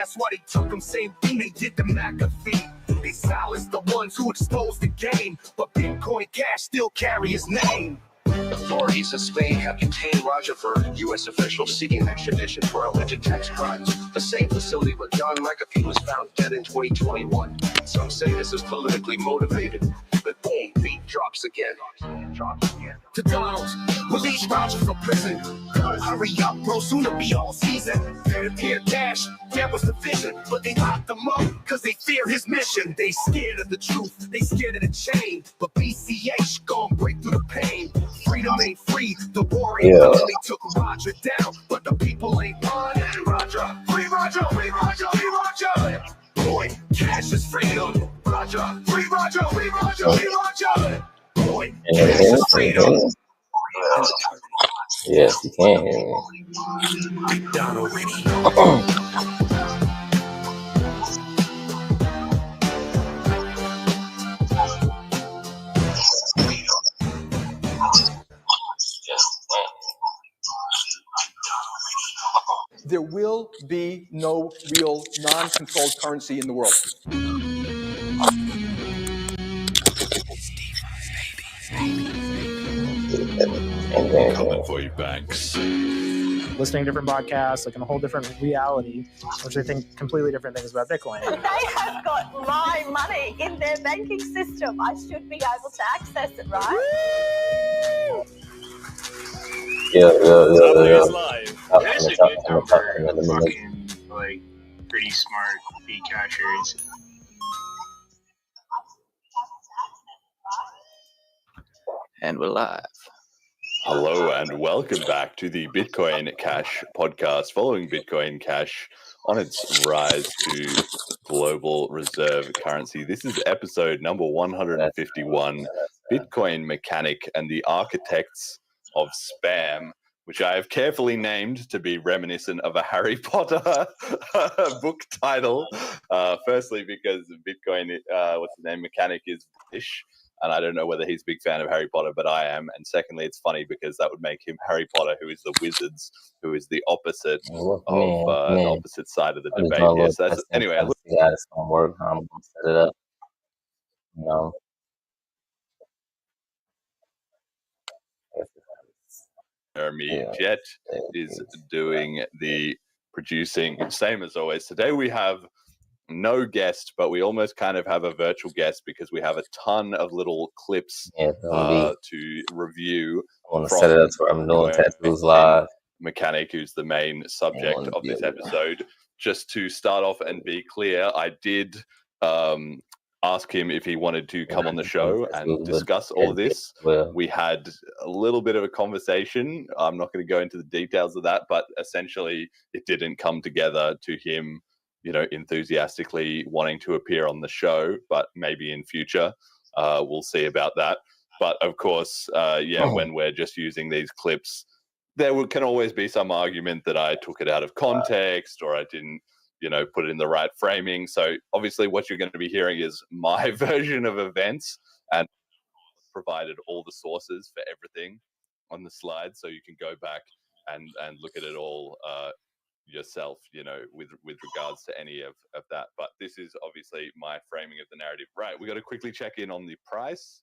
That's why they took them, same thing they did to McAfee. They silenced the ones who exposed the game, but Bitcoin Cash still carry his name. Authorities in Spain have detained Rajapur, U.S. officials seeking extradition for alleged tax crimes. The same facility where John McAfee was found dead in 2021. Some say this is politically motivated, but boom, beat drops again. To Donald, release Roger from prison. Hurry up, bro, soon to be all season. Peer Cash, that was the vision, but they locked him up because they fear his mission. They scared of the truth, they scared of the chain, but BCH gon' break through the pain. Freedom ain't free, the war ain't done. They took Roger down, but the people ain't running. Roger, free Roger, free Roger, free Roger. Boy, Cash is freedom. Roger, free Roger, free Roger, free Roger. Boy, Cash is freedom. Yes, you can hear me. Donald. There will be no real non-controlled currency in the world. Coming for you, banks. Listening to different podcasts, like in a whole different reality, which they think completely different things about Bitcoin. They have got my money in their banking system. I should be able to access it, right? Yeah. Live. There's a good number of fucking, like, pretty smart Bcashers. And we're live. Hello and welcome back to the Bitcoin Cash podcast, following Bitcoin Cash on its rise to global reserve currency. This is episode number 151, Bitcoin Mechanic and the Architects of Spam, which I have carefully named to be reminiscent of a Harry Potter book title. Firstly, because Bitcoin, Mechanic is British. And I don't know whether he's a big fan of Harry Potter, but I am. And secondly, it's funny because that would make him Harry Potter, who is the wizards, who is the opposite of the opposite side of the debate here. So that's, anyway, yeah, it's gonna work. I'm gonna set it up. You know. Jeremy Jet is doing the producing, same as always. Today we have no guest, but we almost kind of have a virtual guest because we have a ton of little clips to review. I want to set it up where I'm doing tattoos live. Mechanic, who's the main subject of this episode. Just to start off and be clear, I did ask him if he wanted to come on the show and discuss all of this. We had a little bit of a conversation. I'm not going to go into the details of that, but essentially it didn't come together to him, you know, enthusiastically wanting to appear on the show, but maybe in future, we'll see about that. But of course, when we're just using these clips, there can always be some argument that I took it out of context or I didn't, put it in the right framing. So obviously what you're going to be hearing is my version of events, and provided all the sources for everything on the slide. So you can go back and look at it all yourself, with regards to any of that. But this is obviously my framing of the narrative. Right, we got to quickly check in on the price.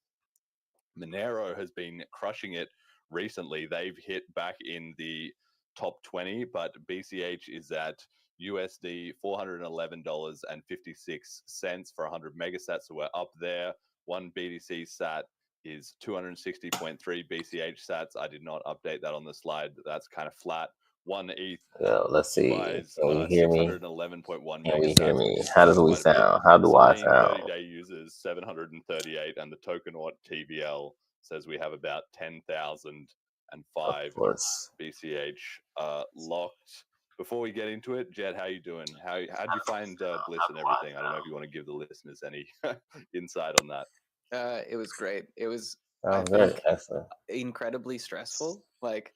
Monero has been crushing it recently. They've hit back in the top 20, but BCH is at USD $411.56 for 100 megasats. So we're up there. One BTC sat is 260.3 BCH sats. I did not update that on the slide. That's kind of flat. One ETH. Let's see. Can you hear me? 611.1 Can we megasats. hear me? How does we sound? How do I sound? 30-day users 738, and the Tokenaut TVL says we have about 10,005 BCH locked. Before we get into it, Jed, how you doing? How do you find Bliss and everything? I don't know if you want to give the listeners any insight on that. It was great. It was incredibly stressful. Like,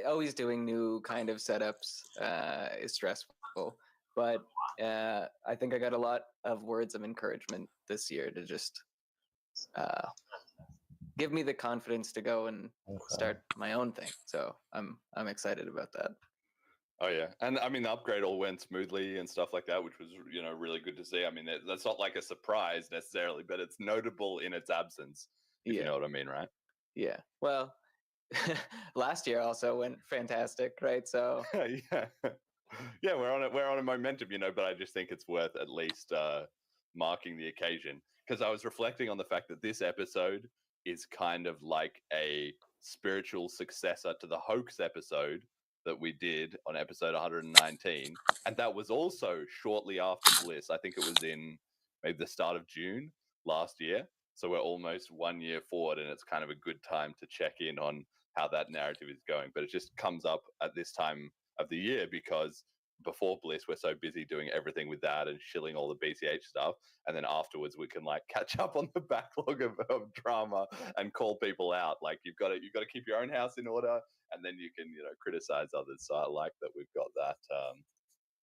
always doing new kind of setups is stressful, but I think I got a lot of words of encouragement this year to just give me the confidence to go and start my own thing. So I'm excited about that. Oh yeah, and I mean the upgrade all went smoothly and stuff like that, which was really good to see. I mean that's not like a surprise necessarily, but it's notable in its absence, if you know what I mean, right? Yeah. Well, last year also went fantastic, right? So yeah, yeah, we're on a momentum, but I just think it's worth at least marking the occasion because I was reflecting on the fact that this episode is kind of like a spiritual successor to the hoax episode that we did on episode 119, and that was also shortly after Bliss. I think it was in maybe the start of June last year. So we're almost 1 year forward, and it's kind of a good time to check in on how that narrative is going. But it just comes up at this time of the year because before Bliss, we're so busy doing everything with that and shilling all the BCH stuff. And then afterwards, we can like catch up on the backlog of drama and call people out. Like you've got to keep your own house in order, and then you can criticize others. So I like that we've got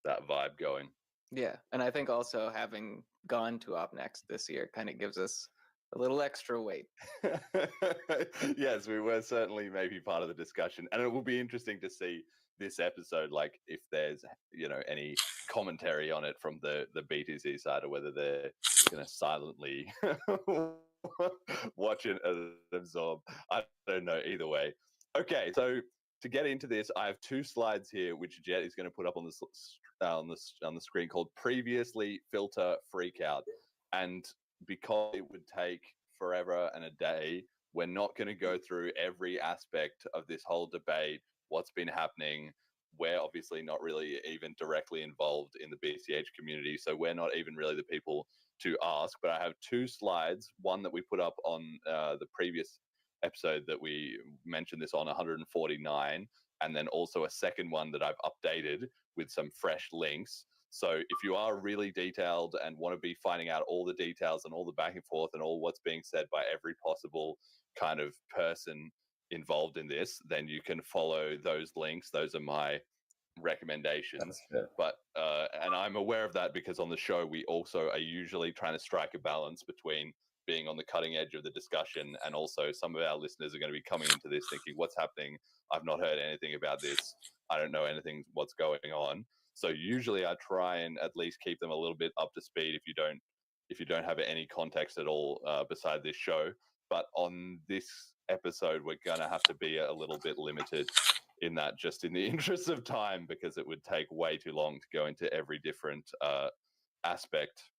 that vibe going. Yeah, and I think also having gone to Op Next this year kind of gives us a little extra weight. Yes, we were certainly maybe part of the discussion, and it will be interesting to see this episode, like if there's any commentary on it from the BTC side, or whether they're going to silently watch it and absorb. I don't know. Either way, okay. So to get into this, I have 2 slides here, which Jet is going to put up on the screen, called "Previously Filter Freakout," and because it would take forever and a day, we're not going to go through every aspect of this whole debate, what's been happening. We're obviously not really even directly involved in the BCH community, so we're not even really the people to ask. But I have 2 slides, one that we put up on the previous episode that we mentioned this on 149, and then also a second one that I've updated with some fresh links. So if you are really detailed and want to be finding out all the details and all the back and forth and all what's being said by every possible kind of person involved in this, then you can follow those links. Those are my recommendations. But and I'm aware of that because on the show we also are usually trying to strike a balance between being on the cutting edge of the discussion, and also some of our listeners are going to be coming into this thinking, what's happening? I've not heard anything about this. I don't know anything what's going on. So usually I try and at least keep them a little bit up to speed if you don't have any context at all beside this show. But on this episode, we're going to have to be a little bit limited in that, just in the interest of time, because it would take way too long to go into every different aspect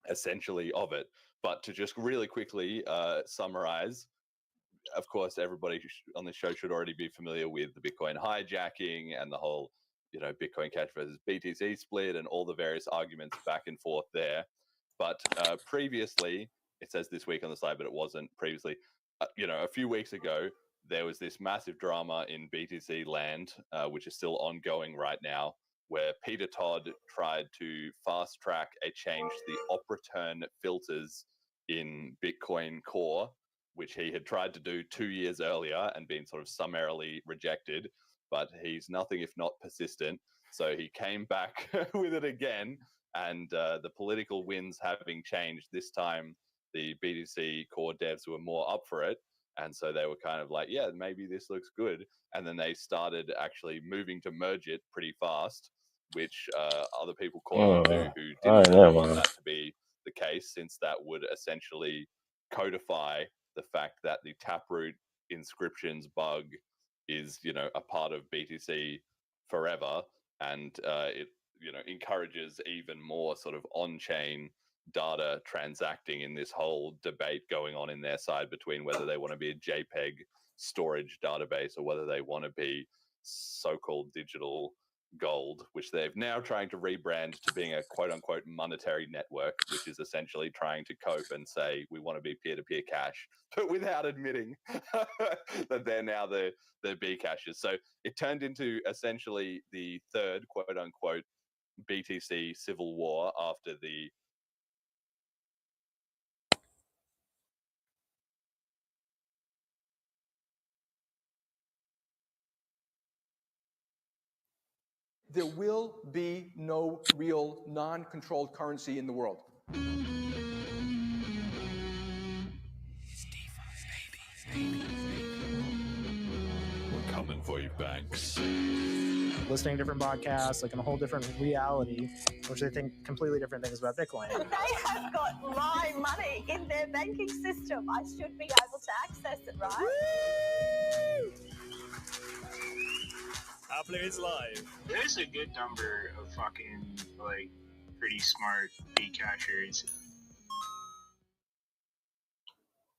essentially of it. But to just really quickly summarize, of course, everybody on the show should already be familiar with the Bitcoin hijacking and the whole, Bitcoin Cash versus BTC split and all the various arguments back and forth there. But previously, it says this week on the slide, but it wasn't previously. A few weeks ago, there was this massive drama in BTC land, which is still ongoing right now, where Peter Todd tried to fast track a change to the op return filters in Bitcoin Core, which he had tried to do 2 years earlier and been sort of summarily rejected. But he's nothing if not persistent. So he came back with it again, and the political winds having changed, this time the BTC Core devs were more up for it. And so they were kind of like, yeah, maybe this looks good. And then they started actually moving to merge it pretty fast, which other people caught on to who didn't really want that to be the case, since that would essentially codify the fact that the Taproot inscriptions bug is, a part of BTC forever. And it, encourages even more sort of on-chain data transacting in this whole debate going on in their side between whether they want to be a JPEG storage database or whether they want to be so-called digital gold, which they've now trying to rebrand to being a quote-unquote monetary network, which is essentially trying to cope and say we want to be peer-to-peer cash, but without admitting that they're now the Bcashers. So it turned into essentially the third quote-unquote BTC civil war after the There will be no real non-controlled currency in the world. We're coming for you, Banks. Listening to different podcasts, like in a whole different reality, which they think completely different things about Bitcoin. They have got my money in their banking system. I should be able to access it, right? Appler is live. There's a good number of fucking, like, pretty smart Bcashers.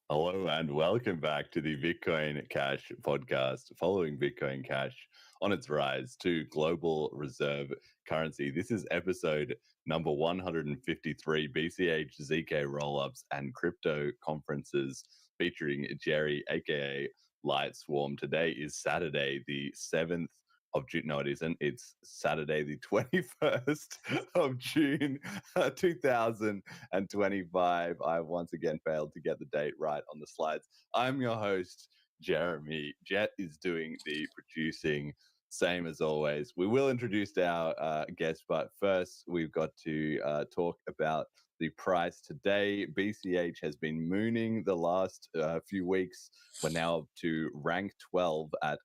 Hello and welcome back to the Bitcoin Cash podcast, following Bitcoin Cash on its rise to global reserve currency. This is episode number 153, BCH, ZK rollups, and crypto conferences featuring Jerry, aka Light Swarm. Today is Saturday, the 7th of June. No, it isn't. It's Saturday, the 21st of June, 2025. I've once again failed to get the date right on the slides. I'm your host, Jeremy. Jet is doing the producing, same as always. We will introduce our guest, but first we've got to talk about the price today. BCH has been mooning the last few weeks. We're now up to rank 12 at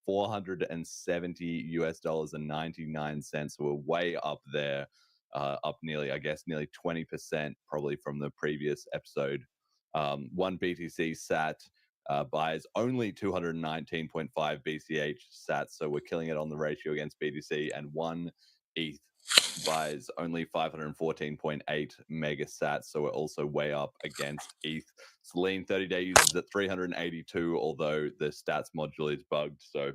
$470.99. So we're way up there, up nearly 20% probably from the previous episode. One BTC sat buys only 219.5 BCH sats, so we're killing it on the ratio against BTC, and one ETH buys only 514.8 mega sats, so we're also way up against ETH. Selene 30-day users at 382, although the stats module is bugged, so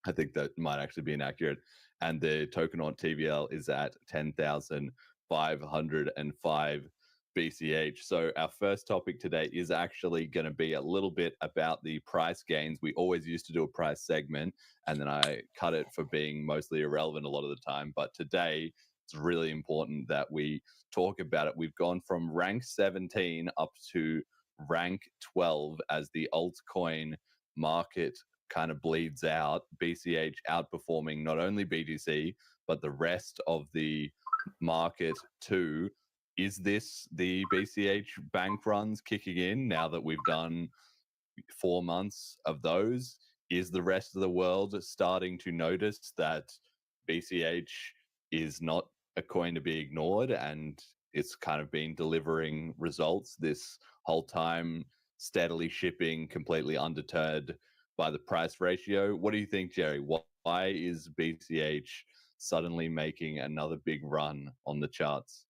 I think that might actually be inaccurate. And the token on TVL is at 10,505 BCH. So our first topic today is actually going to be a little bit about the price gains. We always used to do a price segment, and then I cut it for being mostly irrelevant a lot of the time. But today, it's really important that we talk about it. We've gone from rank 17 up to rank 12 as the altcoin market kind of bleeds out. BCH outperforming not only BTC, but the rest of the market too. Is this the BCH bank runs kicking in now that we've done 4 months of those? Is the rest of the world starting to notice that BCH is not a coin to be ignored and it's kind of been delivering results this whole time, steadily shipping, completely undeterred by the price ratio? What do you think, Jerry? Why is BCH suddenly making another big run on the charts?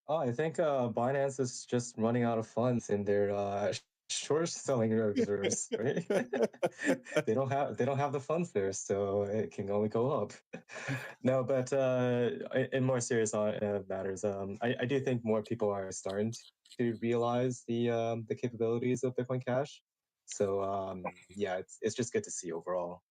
Oh, I think Binance is just running out of funds in their short selling reserves, right? they don't have the funds there, so it can only go up. No, but in more serious matters, I do think more people are starting to realize the capabilities of Bitcoin Cash. So yeah, it's just good to see overall.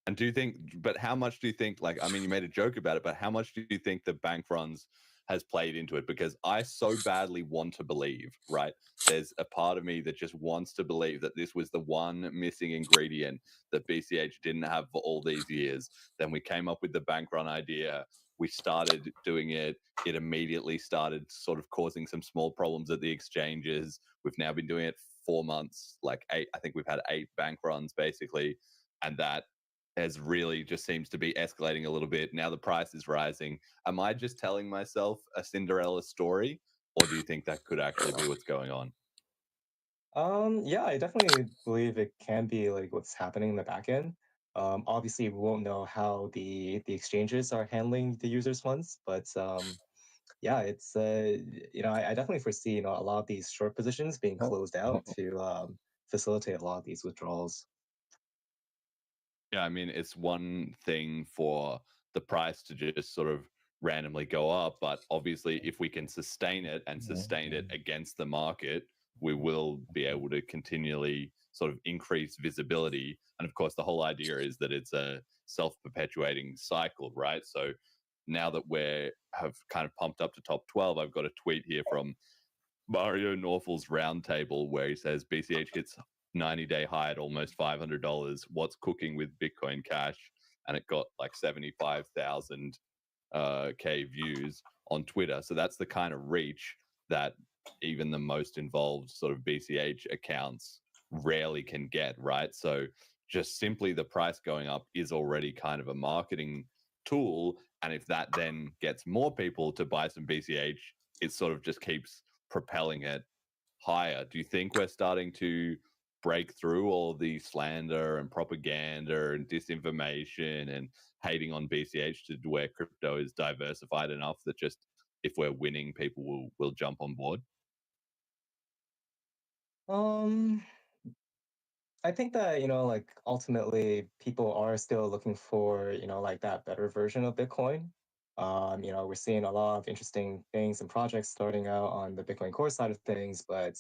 And do you think? But how much do you think? Like, I mean, you made a joke about it, but how much do you think the bank runs has played into it? Because I so badly want to believe, right? There's a part of me that just wants to believe that this was the one missing ingredient that BCH didn't have for all these years. Then we came up with the bank run idea. We started doing it. It immediately started sort of causing some small problems at the exchanges. We've now been doing it 4 months, like 8. I think we've had 8 bank runs basically. And that has really just seems to be escalating a little bit. Now the price is rising. Am I just telling myself a Cinderella story, or do you think that could actually be what's going on? Yeah, I definitely believe it can be like what's happening in the back end. Obviously, we won't know how the exchanges are handling the users' funds, but yeah, it's I definitely foresee a lot of these short positions being closed out to facilitate a lot of these withdrawals. Yeah, I mean, it's one thing for the price to just sort of randomly go up, but obviously if we can sustain it and sustain it against the market, we will be able to continually sort of increase visibility. And of course, the whole idea is that it's a self-perpetuating cycle, right? So now that we have kind of pumped up to top 12, I've got a tweet here from Mario Norful's roundtable where he says BCH hits 90-day high at almost $500. What's cooking with Bitcoin Cash? And it got like 75,000 K views on Twitter. So that's the kind of reach that even the most involved sort of BCH accounts rarely can get, right? So just simply the price going up is already kind of a marketing tool. And if that then gets more people to buy some BCH, it sort of just keeps propelling it higher. Do you think we're starting to break through all the slander and propaganda and disinformation and hating on BCH to where crypto is diversified enough that just if we're winning, people will jump on board? I think that, like ultimately people are still looking for, like that better version of Bitcoin. We're seeing a lot of interesting things and projects starting out on the Bitcoin Core side of things, but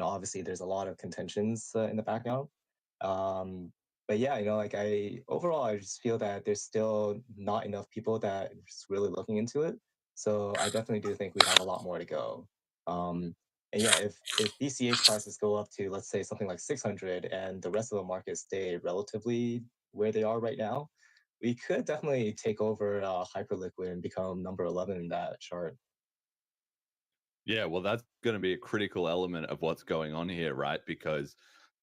obviously there's a lot of contentions in the background. But yeah, like overall I just feel that there's still not enough people that are just really looking into it. So I definitely do think we have a lot more to go. And yeah, if BCH prices go up to, let's say, something like 600 and the rest of the market stay relatively where they are right now, we could definitely take over Hyperliquid and become number 11 in that chart. Yeah, well, that's going to be a critical element of what's going on here, right? Because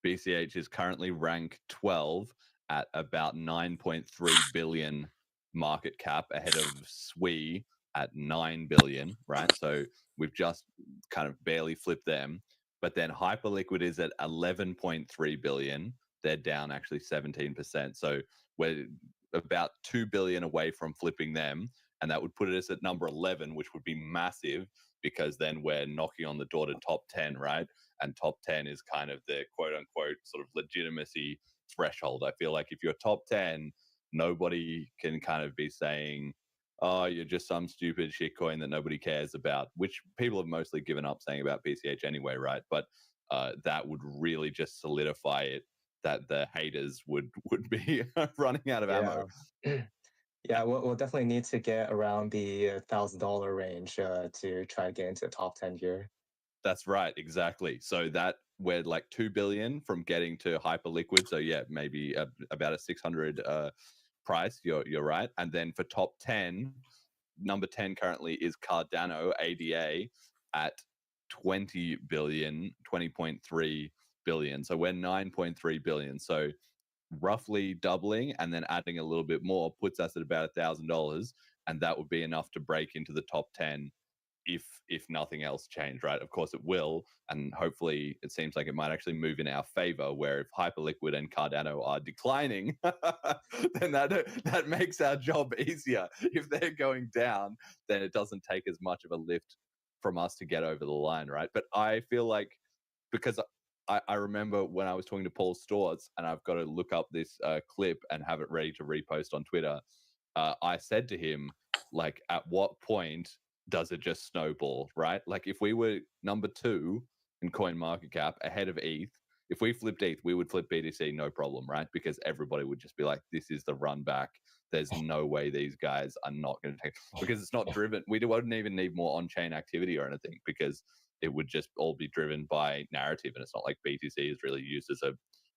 BCH is currently ranked 12 at about 9.3 billion market cap, ahead of SWI at 9 billion, right? So we've just kind of barely flipped them. But then Hyperliquid is at 11.3 billion. They're down actually 17%. So we're about 2 billion away from flipping them. And that would put us at number 11, which would be massive, because then we're knocking on the door to top 10, right? And top 10 is kind of the quote unquote sort of legitimacy threshold. I feel like if you're top 10, nobody can kind of be saying, oh, you're just some stupid shitcoin that nobody cares about, which people have mostly given up saying about BCH anyway, right? But that would really just solidify it, that the haters would be running out of ammo. Yeah, we'll definitely need to get around the $1,000 range to try to get into the top 10 here. That's right, exactly. So that we're like 2 billion from getting to Hyperliquid. So yeah, maybe about a 600 price. You're right. And then for top 10, number 10 currently is Cardano ADA at 20 billion, 20.3 billion. So we're 9.3 billion. So roughly doubling and then adding a little bit more puts us at about $1,000, and that would be enough to break into the top 10 if nothing else changed, right? Of course it will, and hopefully it seems like it might actually move in our favor, where if Hyperliquid and Cardano are declining, then that makes our job easier. If they're going down, then it doesn't take as much of a lift from us to get over the line, right? But I feel like, because I remember when I was talking to Paul Storz, and I've got to look up this clip and have it ready to repost on Twitter, I said to him, like, at what point does it just snowball, right? Like, if we were number 2 in coin market cap ahead of ETH, if we flipped ETH, we would flip BTC no problem, right? Because everybody would just be like, this is the run back. There's no way these guys are not going to take, because it's not driven. We wouldn't even need more on-chain activity or anything, because it would just all be driven by narrative. And it's not like BTC is really used as a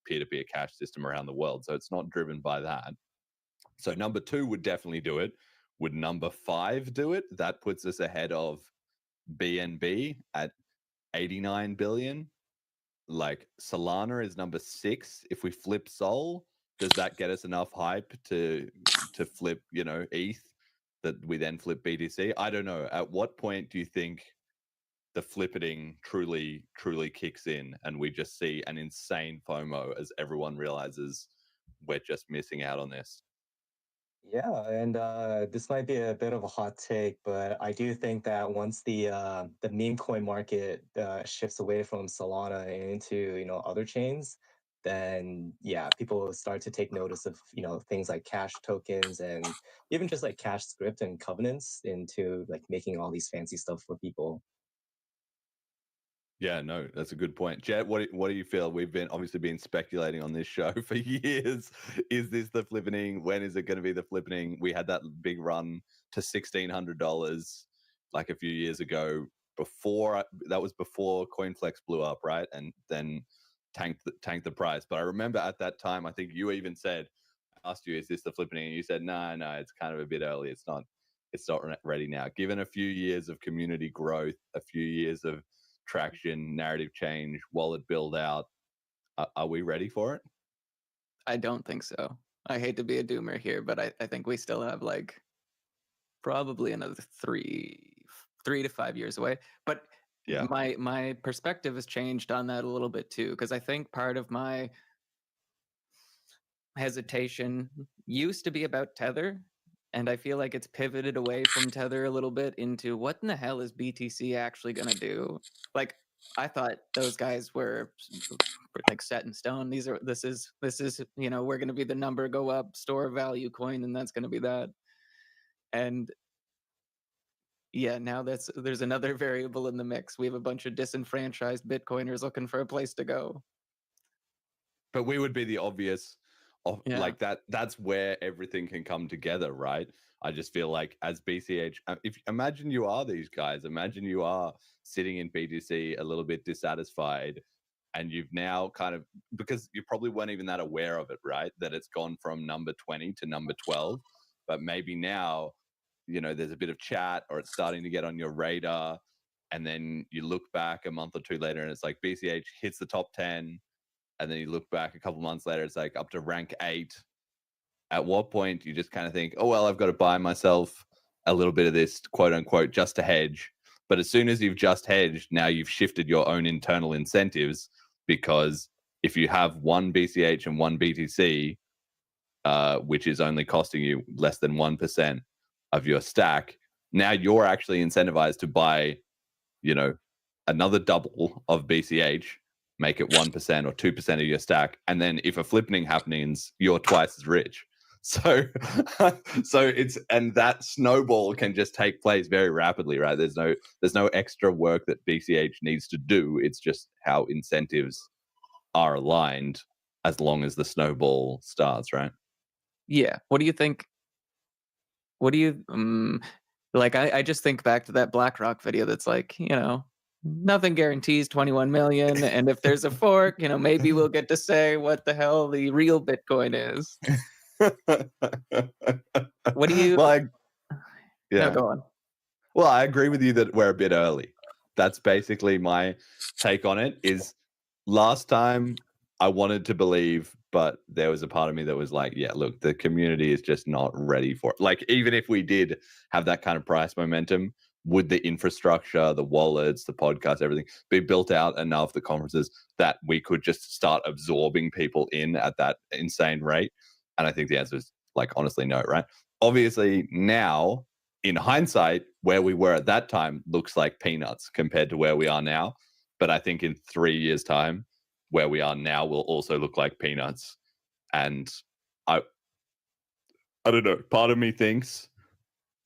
peer-to-peer cash system around the world. So it's not driven by that. So number 2 would definitely do it. Would number 5 do it? That puts us ahead of BNB at 89 billion. Like, Solana is number 6. If we flip Sol, does that get us enough hype to flip, ETH, that we then flip BTC? I don't know. At what point do you think the flippeting truly kicks in and we just see an insane FOMO as everyone realizes we're just missing out on this? Yeah, and this might be a bit of a hot take, but I do think that once the meme coin market shifts away from Solana and into other chains, then yeah, people will start to take notice of things like cash tokens and even just like cash script and covenants into like making all these fancy stuff for people. Yeah, no, that's a good point. Jet, what do you feel? We've obviously been speculating on this show for years. Is this the flippening? When is it going to be the flippening? We had that big run to $1,600 like a few years ago. That was before CoinFlex blew up, right? And then tanked the price. But I remember at that time, I think you even said, I asked you, is this the flippening? And you said, no, it's kind of a bit early. It's not ready now. Given a few years of community growth, a few years of traction, narrative change, wallet build out, Are we ready for it? I don't think so. I hate to be a doomer here, but I think we still have like probably another 3 to 5 years away. But Yeah. my perspective has changed on that a little bit too, because I think part of my hesitation used to be about Tether, and I feel like it's pivoted away from Tether a little bit into what in the hell is BTC actually going to do? Like, I thought those guys were like set in stone. This is we're going to be the number go up store value coin, and that's going to be that. And yeah, now there's another variable in the mix. We have a bunch of disenfranchised Bitcoiners looking for a place to go. But we would be the obvious Yeah. like that's where everything can come together, right? I just feel like as BCH, if imagine you are these guys, imagine you are sitting in BTC a little bit dissatisfied, and you've now kind of, because you probably weren't even that aware of it, right? That it's gone from number 20 to number 12, but maybe now, there's a bit of chat or it's starting to get on your radar, and then you look back a month or two later and it's like BCH hits the top 10, and then you look back a couple months later, it's like up to rank 8. At what point you just kind of think, oh, well, I've got to buy myself a little bit of this, quote unquote, just to hedge. But as soon as you've just hedged, now you've shifted your own internal incentives, because if you have one BCH and one BTC, which is only costing you less than 1% of your stack, now you're actually incentivized to buy, another double of BCH, make it 1% or 2% of your stack, and then if a flippening happens, you're twice as rich. So and that snowball can just take place very rapidly, right? There's no extra work that BCH needs to do. It's just how incentives are aligned as long as the snowball starts, right? Yeah. What do you think? What do you like? I just think back to that BlackRock video that's like, nothing guarantees 21 million, and if there's a fork, maybe we'll get to say what the hell the real Bitcoin is. What do you? Well, No, go on. Well, I agree with you that we're a bit early. That's basically my take on it. Is last time I wanted to believe, but there was a part of me that was like, yeah, look, the community is just not ready for it. Like, even if we did have that kind of price momentum, would the infrastructure, the wallets, the podcasts, everything be built out enough, the conferences, that we could just start absorbing people in at that insane rate? And I think the answer is, like, honestly, no, right? Obviously, now, in hindsight, where we were at that time looks like peanuts compared to where we are now. But I think in 3 years' time, where we are now will also look like peanuts. And I don't know, part of me thinks,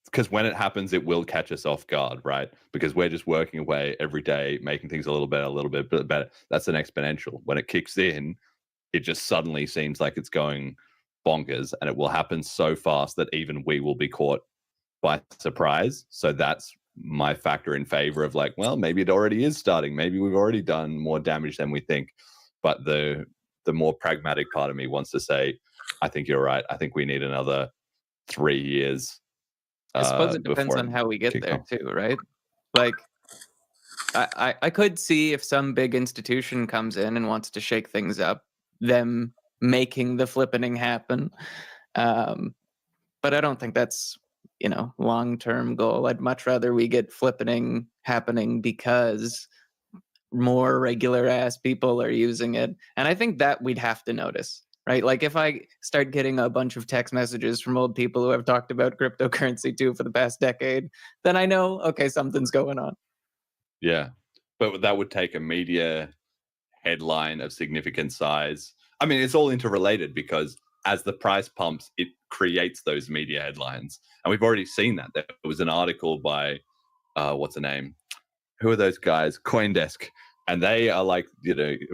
because when it happens, it will catch us off guard, right? Because we're just working away every day, making things a little bit better. That's an exponential. When it kicks in, it just suddenly seems like it's going bonkers, and it will happen so fast that even we will be caught by surprise. So that's my factor in favor of, like, well, maybe it already is starting. Maybe we've already done more damage than we think. But the more pragmatic part of me wants to say, I think you're right. I think we need another 3 years. I suppose it depends on how we get there too, right? Like, I could see if some big institution comes in and wants to shake things up, them making the flippening happen. But I don't think that's, long-term goal. I'd much rather we get flippening happening because more regular ass people are using it. And I think that we'd have to notice, right? Like, if I start getting a bunch of text messages from old people who have talked about cryptocurrency too for the past decade, then I know, okay, something's going on. Yeah. But that would take a media headline of significant size. I mean, it's all interrelated, because as the price pumps, it creates those media headlines. And we've already seen that. There was an article by, what's the name? Who are those guys? CoinDesk. And they are like,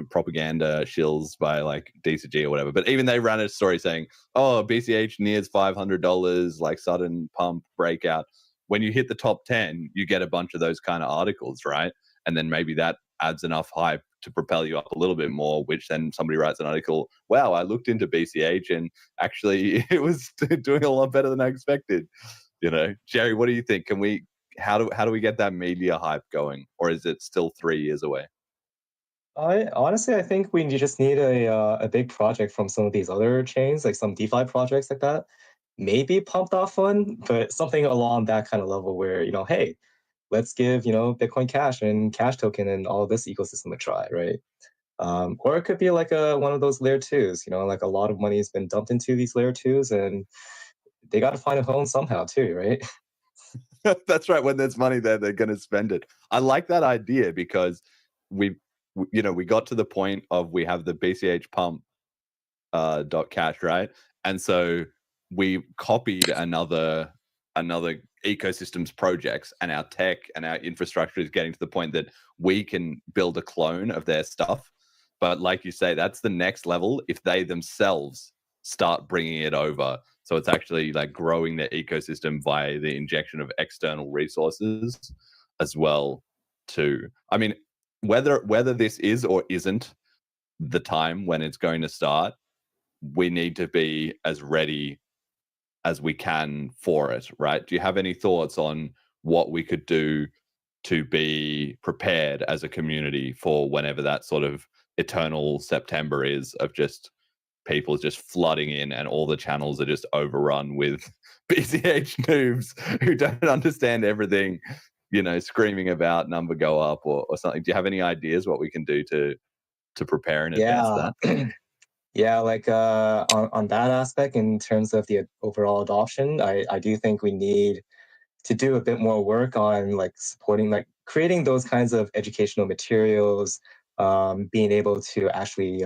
propaganda shills by like DCG or whatever. But even they ran a story saying, oh, BCH nears $500, like sudden pump breakout. When you hit the top 10, you get a bunch of those kind of articles, right? And then maybe that adds enough hype to propel you up a little bit more, which then somebody writes an article, wow, I looked into BCH and actually it was doing a lot better than I expected. Jerry, what do you think? How do we get that media hype going? Or is it still 3 years away? I think we just need a big project from some of these other chains, like some DeFi projects like that. Maybe Pumped Off Fund, but something along that kind of level where, hey, let's give, Bitcoin Cash and Cash Token and all this ecosystem a try, right? Or it could be like one of those layer twos, like a lot of money has been dumped into these layer twos and they got to find a home somehow too, right? That's right. When there's money there, they're going to spend it. I like that idea because we got to the point of we have the BCH pump dot cash, right? And so we copied another ecosystem's projects, and our tech and our infrastructure is getting to the point that we can build a clone of their stuff. But like you say, that's the next level if they themselves start bringing it over. So it's actually like growing their ecosystem via the injection of external resources as well too. I mean, whether this is or isn't the time when it's going to start, we need to be as ready as we can for it, right? Do you have any thoughts on what we could do to be prepared as a community for whenever that sort of eternal September is, of just people just flooding in and all the channels are just overrun with BCH noobs who don't understand everything, screaming about number go up or something? Do you have any ideas what we can do to prepare in advance of that? Yeah, like on that aspect, in terms of the overall adoption, I do think we need to do a bit more work on like supporting, like creating those kinds of educational materials, being able to actually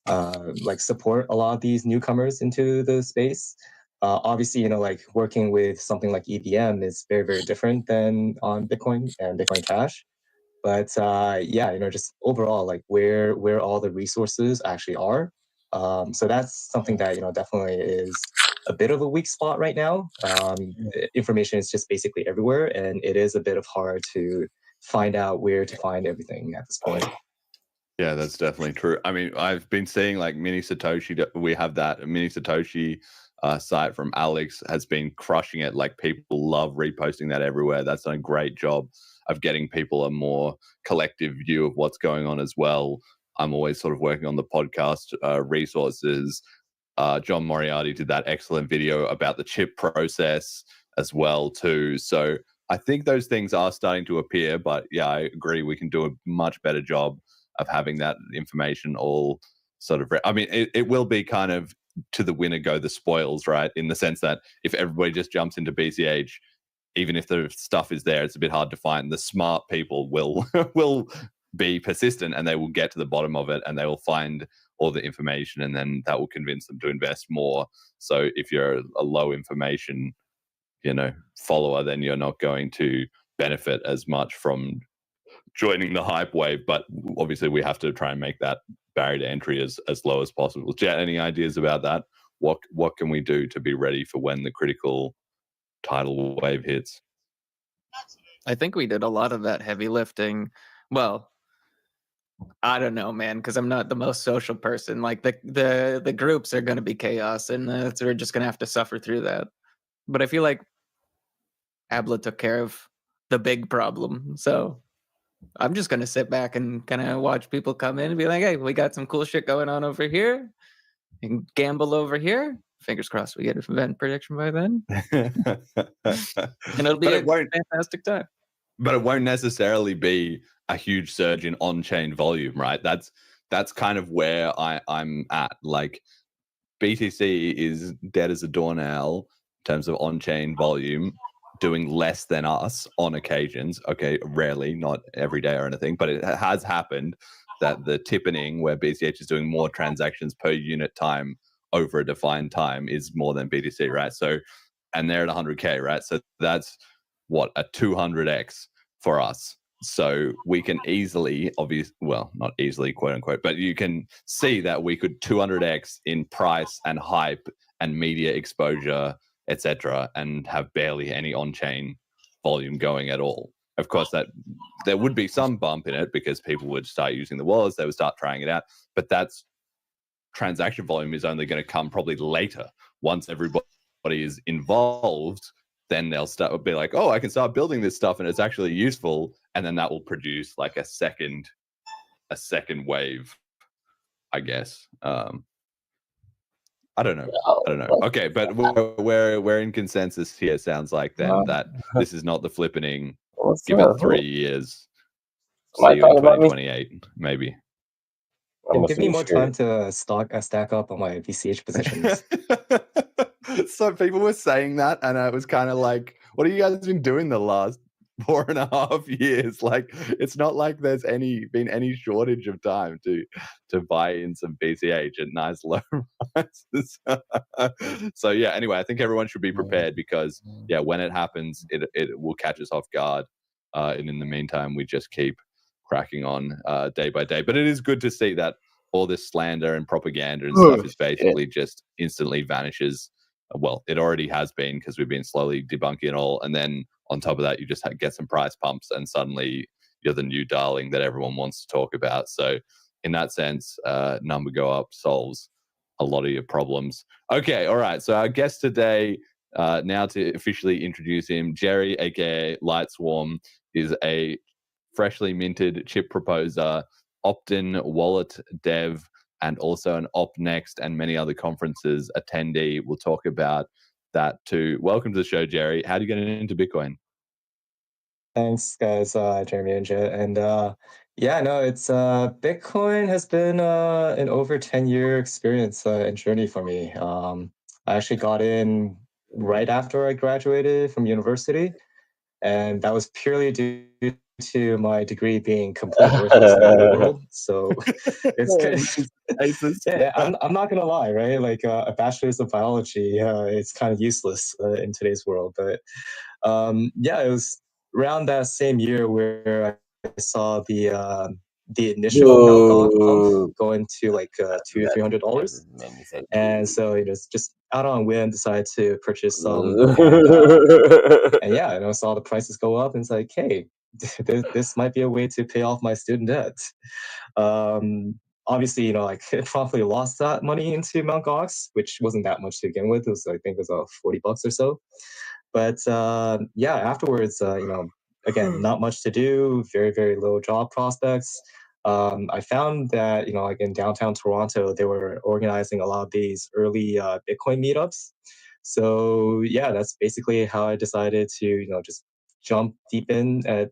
like support a lot of these newcomers into the space. Obviously, like working with something like EVM is very, very different than on Bitcoin and Bitcoin Cash. But yeah, just overall, like where all the resources actually are. So that's something that definitely is a bit of a weak spot right now. Information is just basically everywhere, and it is a bit of hard to find out where to find everything at this point. Yeah, that's definitely true. I mean, I've been seeing like Mini Satoshi. We have that Mini Satoshi site from Alex has been crushing it. Like people love reposting that everywhere. That's done a great job of getting people a more collective view of what's going on as well. I'm always sort of working on the podcast resources. John Moriarty did that excellent video about the chip process as well too. So I think those things are starting to appear, but yeah, I agree. We can do a much better job of having that information all sort of. I mean, it will be kind of to the winner go the spoils, right? In the sense that if everybody just jumps into BCH, even if the stuff is there, it's a bit hard to find. The smart people will be persistent and they will get to the bottom of it and they will find all the information, and then that will convince them to invest more. So if you're a low information, follower, then you're not going to benefit as much from joining the hype wave. But obviously we have to try and make that barrier to entry as low as possible. Jet, any ideas about that? What can we do to be ready for when the critical tidal wave hits? I think we did a lot of that heavy lifting. Well, I don't know, man, because I'm not the most social person. Like the groups are going to be chaos, and we're just going to have to suffer through that. But I feel like Abla took care of the big problem, so I'm just going to sit back and kind of watch people come in and be like, "Hey, we got some cool shit going on over here, and gamble over here." Fingers crossed we get an event prediction by then, and it'll be a fantastic time. But it won't necessarily be a huge surge in on-chain volume, right? That's kind of where I'm at. Like BTC is dead as a doornail in terms of on-chain volume, doing less than us on occasions. Okay, rarely, not every day or anything, but it has happened that the tippening where BCH is doing more transactions per unit time over a defined time is more than BTC, right? So, and they're at 100K, right? So that's what, a 200x for us. So we can easily, well, not easily, quote unquote, but you can see that we could 200x in price and hype and media exposure, etc., and have barely any on-chain volume going at all. Of course, that there would be some bump in it because people would start using the wallets, they would start trying it out, but that's transaction volume is only going to come probably later. Once everybody is involved, then they'll be like, oh, I can start building this stuff and it's actually useful. And then that will produce like a second a second wave, I guess. I don't know. Okay, but we're in consensus here. Sounds like then that this is not the flippening. Give it 3 years. See you in 2028, maybe. Give me more time to stack up on my VCH positions. So people were saying that, and I was kind of like, "What have you guys been doing the last 4.5 years?" Like, it's not like there's been any shortage of time to buy in some BCH at nice low prices. So yeah. Anyway, I think everyone should be prepared because when it happens, it will catch us off guard. And in the meantime, we just keep cracking on day by day. But it is good to see that all this slander and propaganda and stuff is basically just instantly vanishes. Well, it already has been because we've been slowly debunking it all. And then on top of that, you just get some price pumps and suddenly you're the new darling that everyone wants to talk about. So in that sense, number go up solves a lot of your problems. Okay, all right. So our guest today, now to officially introduce him, Jerry, aka Lightswarm, is a freshly minted chip proposer, Optin wallet dev, and also an OpNext and many other conferences attendee. We'll talk about that too. Welcome to the show, Jerry. How do you get into Bitcoin? Thanks, guys, Jeremy and Jet. And it's Bitcoin has been an over 10-year experience and journey for me. I actually got in right after I graduated from university, and that was purely due to my degree being complete worthless in the real world. So I'm not gonna lie, right? Like a bachelor's of biology, it's kind of useless in today's world. But it was around that same year where I saw the initial Mt. Gox pump going to like $200-300, and so just out on whim decided to purchase some. And I saw the prices go up, and it's like, hey, this might be a way to pay off my student debt. Obviously, I promptly lost that money into Mt. Gox, which wasn't that much to begin with. I think it was $40 or so. But afterwards, again, not much to do, very, very low job prospects. I found that, like in downtown Toronto, they were organizing a lot of these early Bitcoin meetups. So that's basically how I decided to, just jump into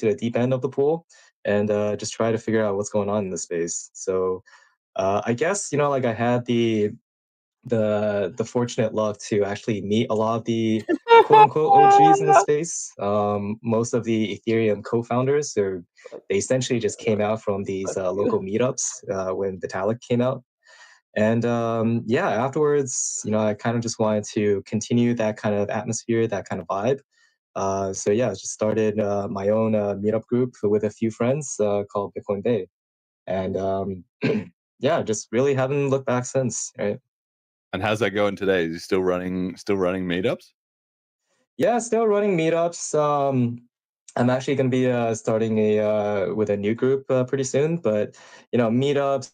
the deep end of the pool and just try to figure out what's going on in the space. So I guess, I had the fortunate luck to actually meet a lot of the quote unquote OGs in the space. Most of the Ethereum co-founders, they essentially just came out from these local meetups when Vitalik came out. And afterwards, I kind of just wanted to continue that kind of atmosphere, that kind of vibe. I just started my own meetup group with a few friends called Bitcoin Bay. And just really haven't looked back since, right? And how's that going today? Is he still running meetups? Yeah, still running meetups. I'm actually going to be starting with a new group pretty soon. But meetups,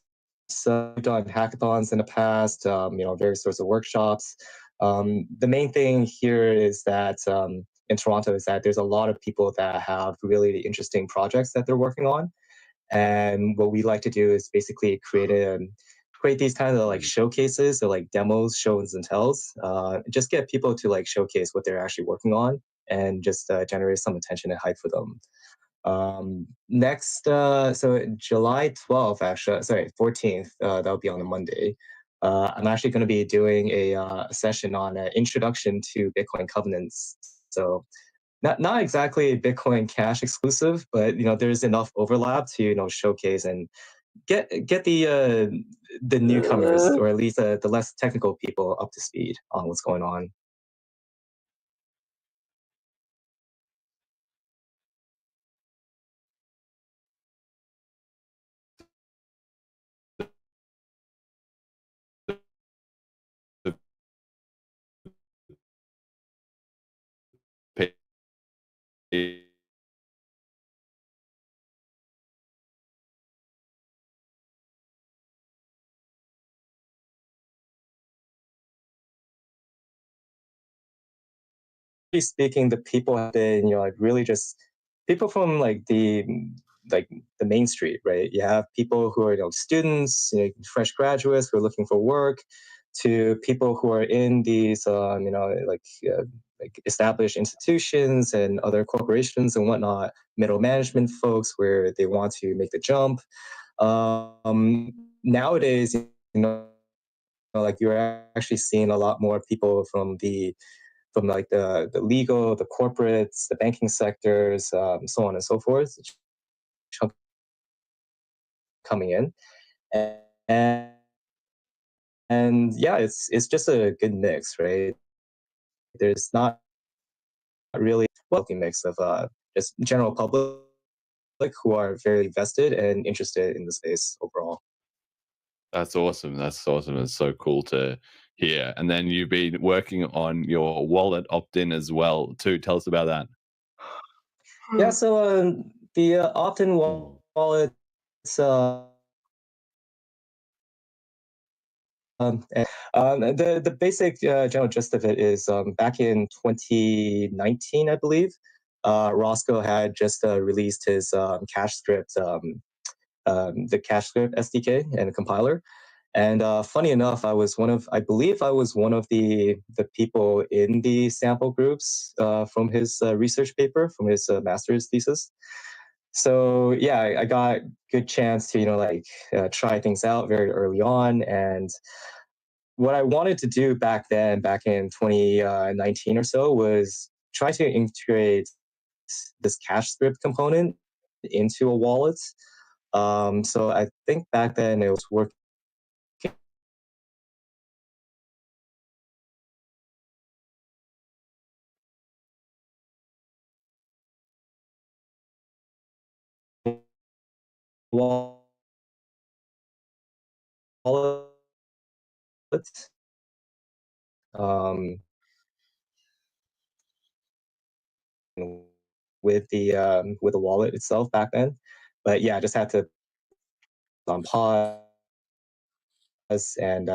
we've done hackathons in the past. Various sorts of workshops. The main thing here is that in Toronto is that there's a lot of people that have really interesting projects that they're working on, and what we like to do is basically create these kind of like showcases, or like demos, shows and tells. Just get people to like showcase what they're actually working on, and just generate some attention and hype for them. Next, so July 12th, actually, sorry, 14th, that'll be on a Monday. I'm actually going to be doing a session on introduction to Bitcoin covenants. So not exactly Bitcoin Cash exclusive, but there's enough overlap to showcase and get the newcomers, or at least the less technical people, up to speed on what's going on. Speaking, the people have been, like really just people from like the like the main street, right? You have people who are students, fresh graduates who are looking for work, to people who are in these like established institutions and other corporations and whatnot, middle management folks where they want to make the jump. Nowadays, like you're actually seeing a lot more people from like the legal, the corporates, the banking sectors, so on and so forth, coming in, and and yeah, it's just a good mix, right? There's not really wealthy mix of just general public who are very vested and interested in the space overall. That's awesome. That's awesome. It's so cool to hear. And then you've been working on your wallet opt-in as well too. Tell us about that. Yeah, so the opt-in wallet, the basic general gist of it is back in 2019, I believe, Roscoe had just released his CashScript, the CashScript SDK and compiler. And funny enough, I believe I was one of the people in the sample groups from his research paper, from his master's thesis. So yeah, I got good chance to try things out very early on. And what I wanted to do back then, back in 2019 or so, was try to integrate this CashScript component into a wallet. So I think back then it was working wallet um, with the wallet itself back then. But yeah, I just had to on pause. And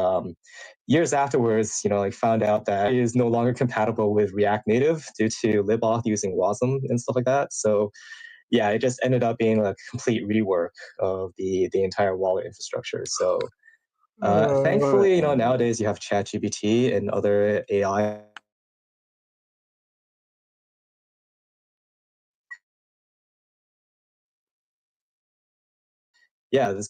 years afterwards, like found out that it is no longer compatible with React Native due to libauth using WASM and stuff like that. So yeah, it just ended up being a complete rework of the entire wallet infrastructure. So thankfully, nowadays you have ChatGPT and other AI. Yeah, this